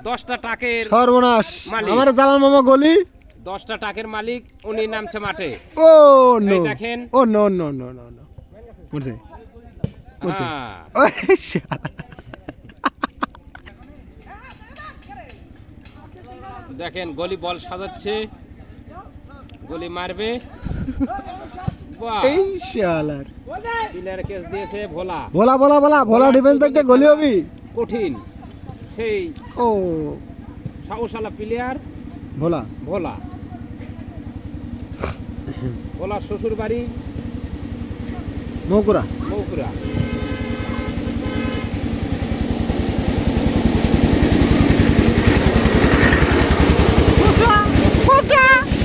10টা টাকের সর্বনাশ মালিক। আমার জালাল মামা গলি 10টা টাকের মালিক উনি নামছে মাঠে। ও নো এই দেখেন। Oh no no no no no মরছে মরছে হ্যাঁ, ওই শালা। দেখেন গলি বল সাজাচ্ছে, গলি মারবে। বাহ, এই শালার প্লেয়ার কেস দিয়েছে ভোলা। ভোলা ভোলা ভোলা ভোলা ডিফেন্স দেখতে গলি হবি কঠিন সেই ও সাহসালা প্লেয়ার ভোলা ভোলা। ভোলার শ্বশুর বাড়ি মৌকুরা মৌকুরা।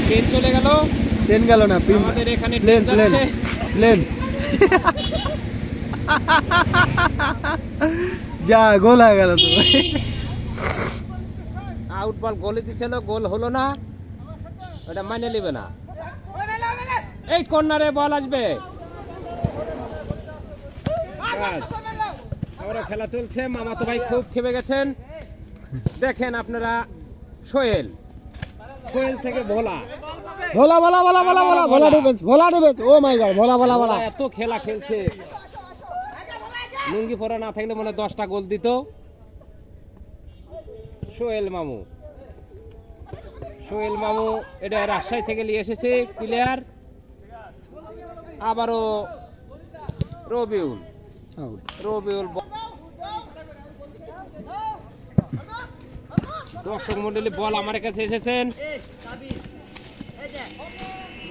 ট্রেন চলে গেল, প্লেন গেল না আমাদের এখানে প্লেন ট্রেন প্লেন যাচ্ছে। প্লেন যা গোল হয়ে গেল তো আউট বল গোলে দিছিল, গোল হলো না, ওটা মানে নেবে না। এই কর্নারে বল আসবে। ব্যাস, আবারও খেলা চলছে। মামাতো ভাই খুব খেপে গেছেন। দেখেন আপনারা, সোহেল সোহেল থেকে ভোলা। ভোলা ভোলা ভোলা ভোলা ভোলা ভোলা ডিফেন্স ভোলা ডিফেন্স ও মাই গড ভোলা ভোলা ভোলা ভোলা এত খেলা খেলছে, লুঙ্গি পরা না থাকলে মনে হয় 10টা গোল দিত। সোহেল মামু, সোহেল মামু এটা রাজশাহী থেকে নিয়ে এসেছে প্লেয়ার। আবারও রবিউল, আউট রবিউল দর্শক মন্ডলী বল আমার কাছে এসেছেন।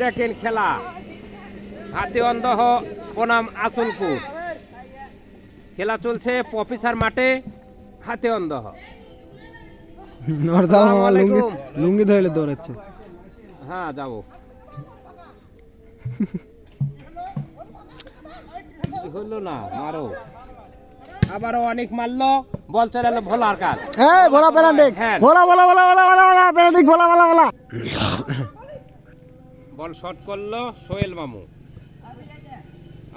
দেখেন খেলা, হাতি অন্ধহ বনাম আসলপুর। খেলা চলছে পপিসার মাঠে, হাতে অন্ধহ। ওর জালাল মামা আসসালামু লুঙ্গি আলাইকুম। লুঙ্গি ধরে দৌড়াচ্ছে হ্যাঁ যাবো। হলো না, মারো। আবারও অনেক মারলো, বল চালালো ভোলার কাজ। এই ভোলা পেনাল্টি হ্যাঁ। ভোলা ভোলা ভোলা ভোলা ভোলা ভোলা পেনাল্টি ভোলা ভোলা ভোলা বল শট করলো সোহেল মামু।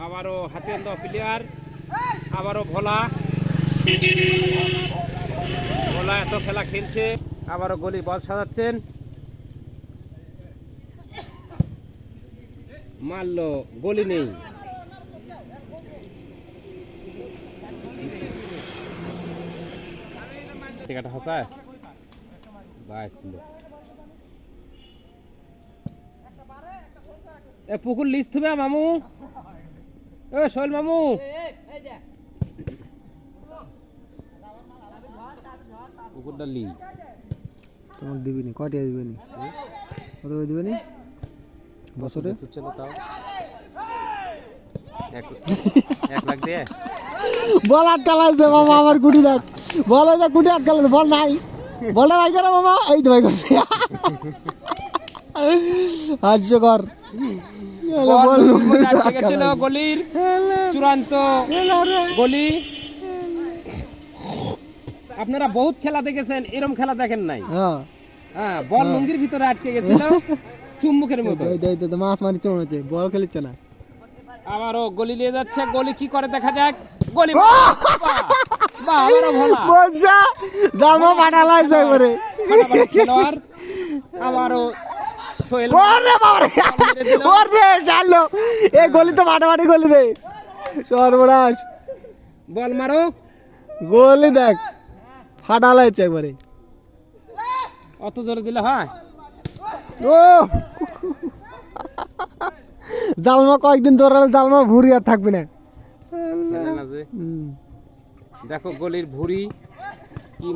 আবারও হাতে অন্ধ প্লেয়ার, আবারও ভোলা। ভোলা এত খেলা খেলছে, আবারও গলি বল সাজাচ্ছেন। মারলো, গলি নেই। টিকাটা হতায় এ পুকুর লিস্ট হবে মামু। এ সোহেল মামু, পুকুরটা লি। তোমাকে দিবিনি কয়টা দিবিনি কত করে দিবিনি বছরে চলো তাও 1 লাখ দিয়ে। বল আটকালাইছে মামা আমার গুটি দেখ বল ওই যে গুটি আটকালাইছে বল নাই বলটা ভাই করে মামা এই তো ভাই করছে হাস্যকর বল আটকে গেছিল গলির চূড়ান্ত গলি। আপনারা বহুত খেলা দেখেছেন, এরকম খেলা দেখেন নাই। হ্যাঁ হ্যাঁ, বল লুঙ্গির ভিতরে আটকে গেছিল চুম্বকের মতো। এই তো মাছ মারি চমন হচ্ছে বল খেলিচ্ছে না আবারও গলি নিয়ে যাচ্ছে, গলি কি করে দেখা যাক। গলি বাহ, বাহ, আবারও ভোলা। বলছা জামা পাঠালাইছে করে ফাটাফাটি খেলোয়াড়। আবারও সোহেল ওরে বাবা রে ওরে চালো এই গলি তো মাটামাটি গলি রে সর্বনাশ বল মারো। গলি দেখ ফাটালাইছে একবারে অত জোরে দিলে হয়? ও জালমা কয়েকদিন দৌড়ালে জালমা ভুরি আর থাকবে না দেখো গলির ভুঁড়ি কি